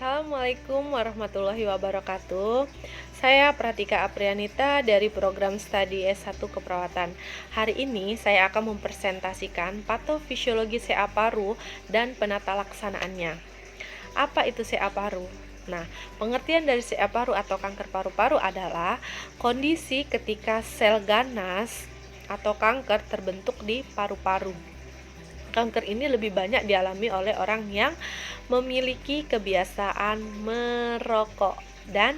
Assalamualaikum warahmatullahi wabarakatuh. Saya Pratika Aprianita dari program studi S1 Keperawatan. Hari ini saya akan mempresentasikan patofisiologi CA paru dan penata laksanaannya. Apa itu CA paru? Nah, pengertian dari CA paru atau kanker paru-paru adalah kondisi ketika sel ganas atau kanker terbentuk di paru-paru. Kanker ini lebih banyak dialami oleh orang yang memiliki kebiasaan merokok dan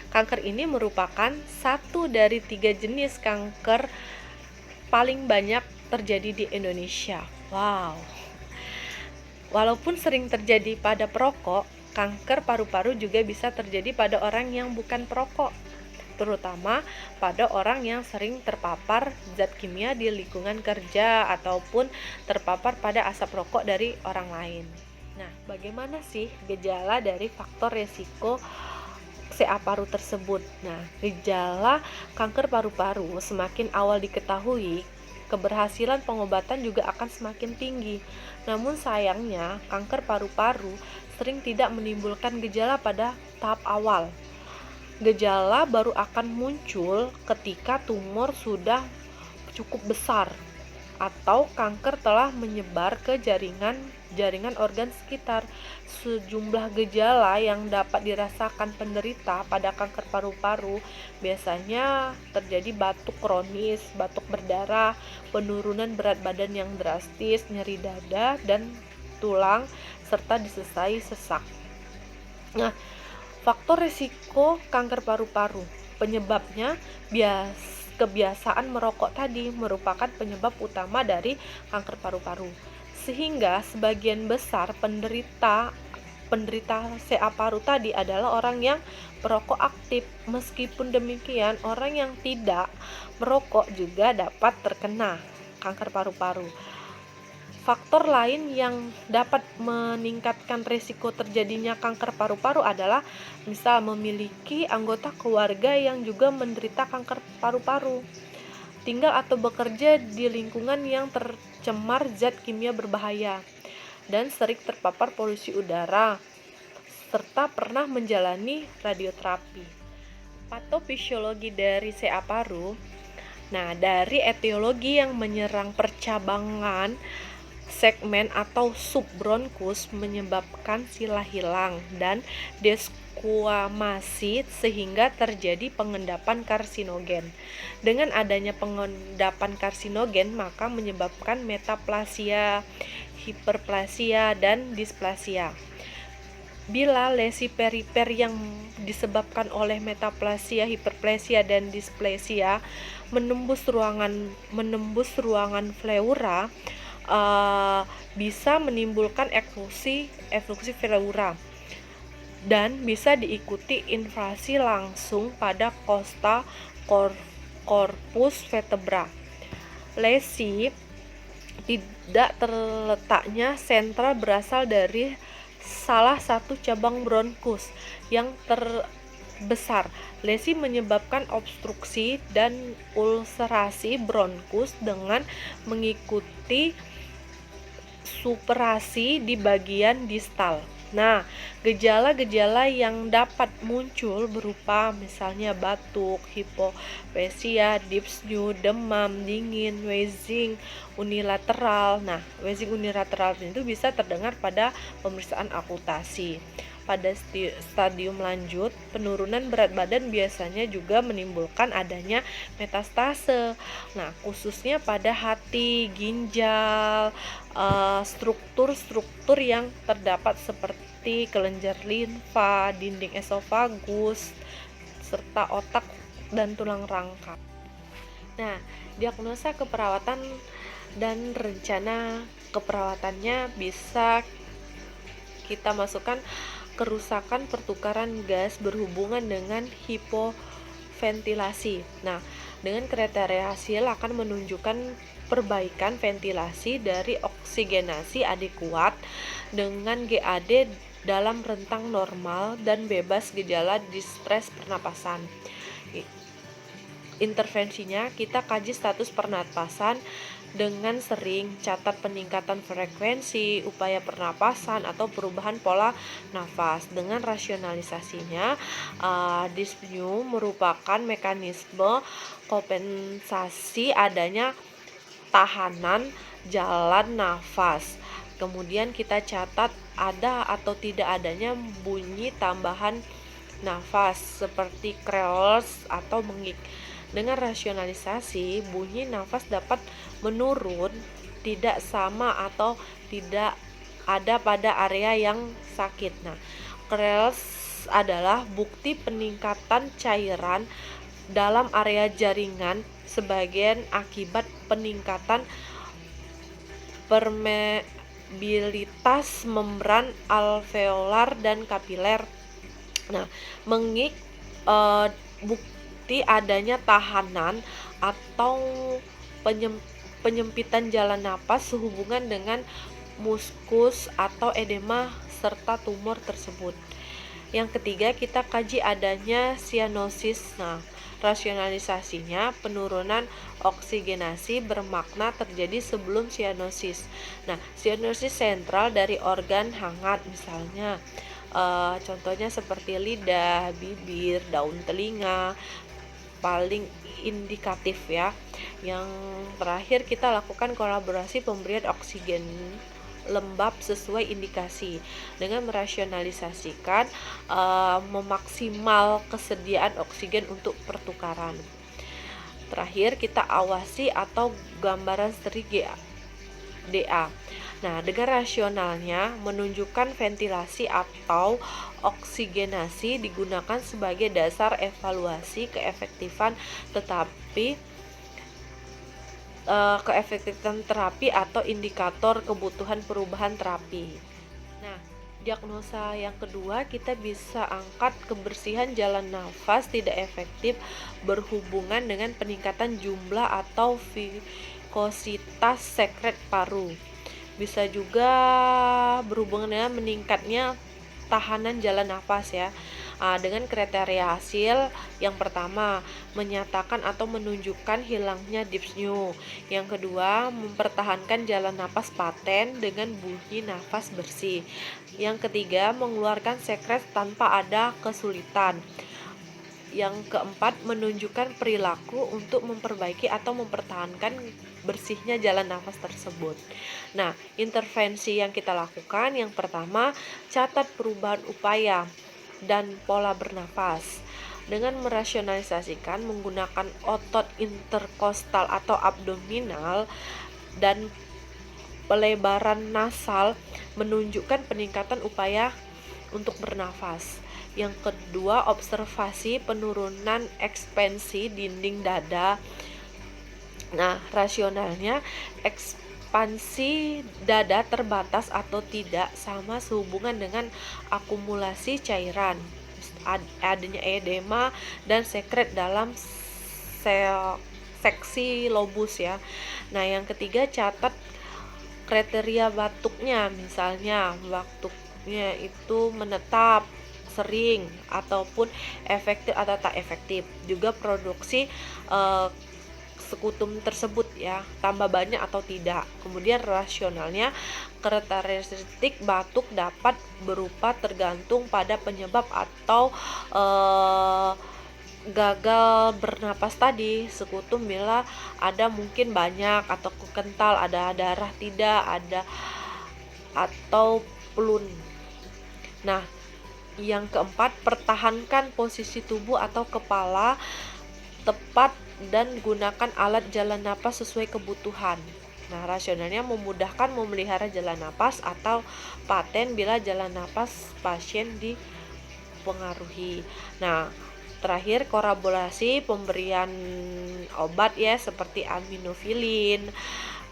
kanker ini merupakan satu dari 3 jenis kanker paling banyak terjadi di Indonesia. Wow. Walaupun sering terjadi pada perokok, kanker paru-paru juga bisa terjadi pada orang yang bukan perokok, terutama pada orang yang sering terpapar zat kimia di lingkungan kerja ataupun terpapar pada asap rokok dari orang lain. Nah, bagaimana sih gejala dari faktor resiko CA paru tersebut? Nah, gejala kanker paru-paru semakin awal diketahui, keberhasilan pengobatan juga akan semakin tinggi. Namun sayangnya, kanker paru-paru sering tidak menimbulkan gejala pada tahap awal. Gejala baru akan muncul ketika tumor sudah cukup besar atau kanker telah menyebar ke jaringan organ sekitar. Sejumlah gejala yang dapat dirasakan penderita pada kanker paru-paru biasanya terjadi batuk kronis, batuk berdarah, penurunan berat badan yang drastis, nyeri dada dan tulang, serta disertai sesak. Nah, faktor risiko kanker paru-paru, penyebabnya kebiasaan merokok tadi merupakan penyebab utama dari kanker paru-paru. Sehingga sebagian besar penderita CA paru tadi adalah orang yang perokok aktif. Meskipun demikian, orang yang tidak merokok juga dapat terkena kanker paru-paru. Faktor lain yang dapat meningkatkan risiko terjadinya kanker paru-paru adalah misal memiliki anggota keluarga yang juga menderita kanker paru-paru, tinggal atau bekerja di lingkungan yang tercemar zat kimia berbahaya, dan sering terpapar polusi udara, serta pernah menjalani radioterapi. Patofisiologi dari CA paru. Nah, dari etiologi yang menyerang percabangan segmen atau subbronkus menyebabkan sila hilang dan desquamasi sehingga terjadi pengendapan karsinogen. Dengan adanya pengendapan karsinogen maka menyebabkan metaplasia, hiperplasia dan displasia. Bila lesi perifer yang disebabkan oleh metaplasia, hiperplasia dan displasia menembus ruangan pleura, bisa menimbulkan efluksi pleura dan bisa diikuti invasi langsung pada costa corpus vertebra. Lesi tidak terletaknya sentral berasal dari salah satu cabang bronkus yang terbesar. Lesi menyebabkan obstruksi dan ulserasi bronkus dengan mengikuti supurasi di bagian distal. Nah, gejala-gejala yang dapat muncul berupa misalnya batuk, hipopesia, dyspnea, demam, dingin, wheezing unilateral. Nah, wheezing unilateral itu bisa terdengar pada pemeriksaan akultasi. Pada stadium lanjut, penurunan berat badan biasanya juga menimbulkan adanya metastase. Nah, khususnya pada hati, ginjal, struktur-struktur yang terdapat seperti kelenjar limfa, dinding esofagus, serta otak dan tulang rangka. Nah, diagnosa keperawatan dan rencana keperawatannya bisa kita masukkan kerusakan pertukaran gas berhubungan dengan hipoventilasi. Nah, dengan kriteria hasil akan menunjukkan perbaikan ventilasi dari oksigenasi adekuat dengan GAD dalam rentang normal dan bebas gejala distres pernapasan. Intervensinya kita kaji status pernapasan dengan sering catat peningkatan frekuensi, upaya pernapasan, atau perubahan pola nafas. Dengan rasionalisasinya, dyspnea merupakan mekanisme kompensasi adanya tahanan jalan nafas. Kemudian kita catat ada atau tidak adanya bunyi tambahan nafas seperti kreols atau mengik. Dengan rasionalisasi, bunyi nafas dapat menurun, tidak sama atau tidak ada pada area yang sakit. Nah, kreols adalah bukti peningkatan cairan dalam area jaringan sebagian akibat peningkatan permeabilitas membran alveolar dan kapiler. Nah, mengik bukti adanya tahanan atau penyempitan jalan napas sehubungan dengan muskus atau edema serta tumor tersebut. Yang ketiga, kita kaji adanya sianosis. Nah, rasionalisasinya, penurunan oksigenasi bermakna terjadi sebelum sianosis. Nah, sianosis sentral dari organ hangat misalnya, contohnya seperti lidah, bibir, daun telinga, paling indikatif ya. Yang terakhir, kita lakukan kolaborasi pemberian oksigen lembab sesuai indikasi dengan merasionalisasikan memaksimal kesediaan oksigen untuk pertukaran. Terakhir, kita awasi atau gambaran seri DA. Nah, dengan rasionalnya menunjukkan ventilasi atau oksigenasi digunakan sebagai dasar evaluasi keefektifan terapi atau indikator kebutuhan perubahan terapi. Nah, diagnosa yang kedua, kita bisa angkat kebersihan jalan nafas tidak efektif berhubungan dengan peningkatan jumlah atau vikositas sekret paru. Bisa juga berhubungan dengan meningkatnya tahanan jalan nafas ya. Dengan kriteria hasil, yang pertama menyatakan atau menunjukkan hilangnya dyspnea. Yang kedua, mempertahankan jalan napas paten dengan bunyi nafas bersih. Yang ketiga, mengeluarkan sekret tanpa ada kesulitan. Yang keempat, menunjukkan perilaku untuk memperbaiki atau mempertahankan bersihnya jalan nafas tersebut. Nah, intervensi yang kita lakukan, yang pertama, catat perubahan upaya dan pola bernafas. Dengan merasionalisasikan menggunakan otot interkostal atau abdominal dan pelebaran nasal menunjukkan peningkatan upaya untuk bernafas. Yang kedua, observasi penurunan ekspansi dinding dada. Nah, rasionalnya ekspansi dada terbatas atau tidak sama sehubungan dengan akumulasi cairan, adanya edema dan sekret dalam seksi lobus ya. Nah, yang ketiga, catat kriteria batuknya, misalnya batuknya itu menetap, sering, ataupun efektif atau tak efektif. Juga produksi sekutum tersebut ya, tambah banyak atau tidak. Kemudian rasionalnya, karakteristik batuk dapat berupa tergantung pada penyebab atau gagal bernapas tadi. Sekutum bila ada mungkin banyak atau kental, ada darah tidak ada, atau plun. Nah, yang keempat, pertahankan posisi tubuh atau kepala tepat dan gunakan alat jalan napas sesuai kebutuhan. Nah, rasionalnya memudahkan memelihara jalan napas atau paten bila jalan napas pasien dipengaruhi. Nah, terakhir, kolaborasi pemberian obat ya seperti aminofilin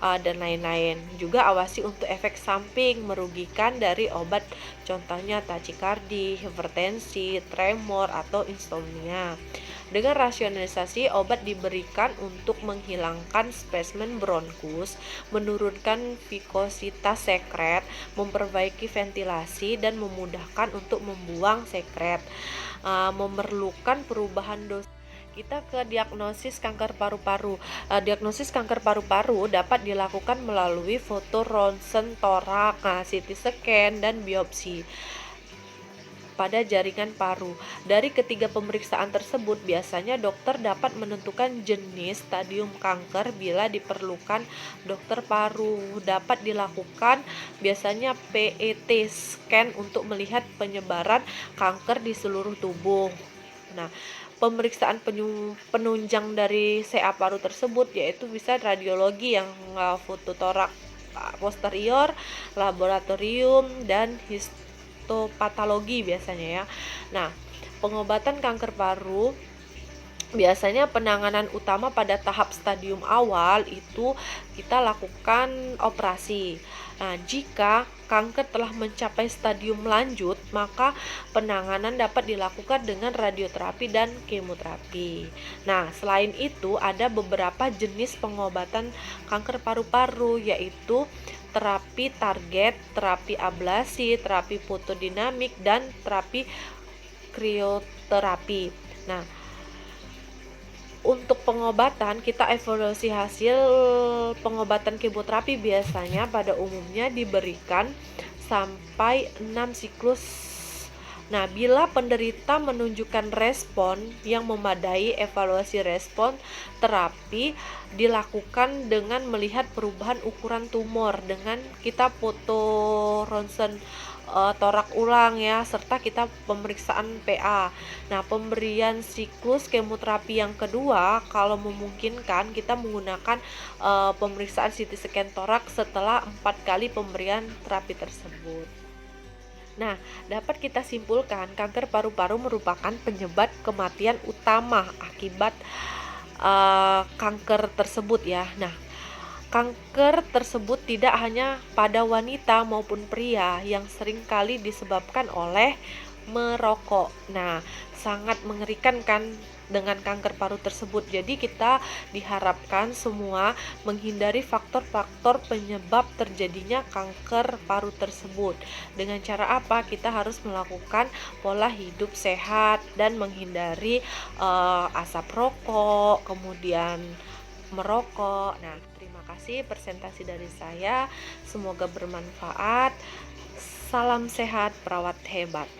dan lain-lain. Juga awasi untuk efek samping merugikan dari obat, contohnya tachikardi, hipertensi, tremor, atau insomnia. Dengan rasionalisasi, obat diberikan untuk menghilangkan spasmen bronkus, menurunkan vikositas sekret, memperbaiki ventilasi, dan memudahkan untuk membuang sekret. Memerlukan perubahan dosis. Kita ke diagnosis kanker paru-paru. Diagnosis kanker paru-paru dapat dilakukan melalui foto ronsen torak, CT scan, dan biopsi pada jaringan paru. Dari ketiga pemeriksaan tersebut, biasanya dokter dapat menentukan jenis stadium kanker. Bila diperlukan, dokter paru dapat dilakukan biasanya PET scan untuk melihat penyebaran kanker di seluruh tubuh. Nah, pemeriksaan penunjang dari CA paru tersebut yaitu bisa radiologi yang foto torak posterior, laboratorium, dan histopatologi biasanya ya. Nah, pengobatan kanker paru biasanya penanganan utama pada tahap stadium awal itu kita lakukan operasi. Nah, jika kanker telah mencapai stadium lanjut, maka penanganan dapat dilakukan dengan radioterapi dan kemoterapi. Nah, selain itu ada beberapa jenis pengobatan kanker paru-paru, yaitu terapi target, terapi ablasi, terapi fotodinamik, dan terapi krioterapi. Nah, untuk pengobatan, kita evaluasi hasil pengobatan kemoterapi biasanya pada umumnya diberikan sampai 6 siklus. Nah, bila penderita menunjukkan respon yang memadai, evaluasi respon terapi dilakukan dengan melihat perubahan ukuran tumor dengan kita foto ronsen torak ulang ya, serta kita pemeriksaan PA. Nah, pemberian siklus kemoterapi yang kedua kalau memungkinkan kita menggunakan pemeriksaan CT scan torak setelah 4 kali pemberian terapi tersebut. Nah, dapat kita simpulkan kanker paru-paru merupakan penyebab kematian utama akibat kanker tersebut ya. Nah, kanker tersebut tidak hanya pada wanita maupun pria yang sering kali disebabkan oleh merokok. Nah, sangat mengerikan kan dengan kanker paru tersebut. Jadi kita diharapkan semua menghindari faktor-faktor penyebab terjadinya kanker paru tersebut. Dengan cara apa? Kita harus melakukan pola hidup sehat dan menghindari asap rokok, kemudian merokok. Nah, terima kasih presentasi dari saya. Semoga bermanfaat. Salam sehat, perawat hebat.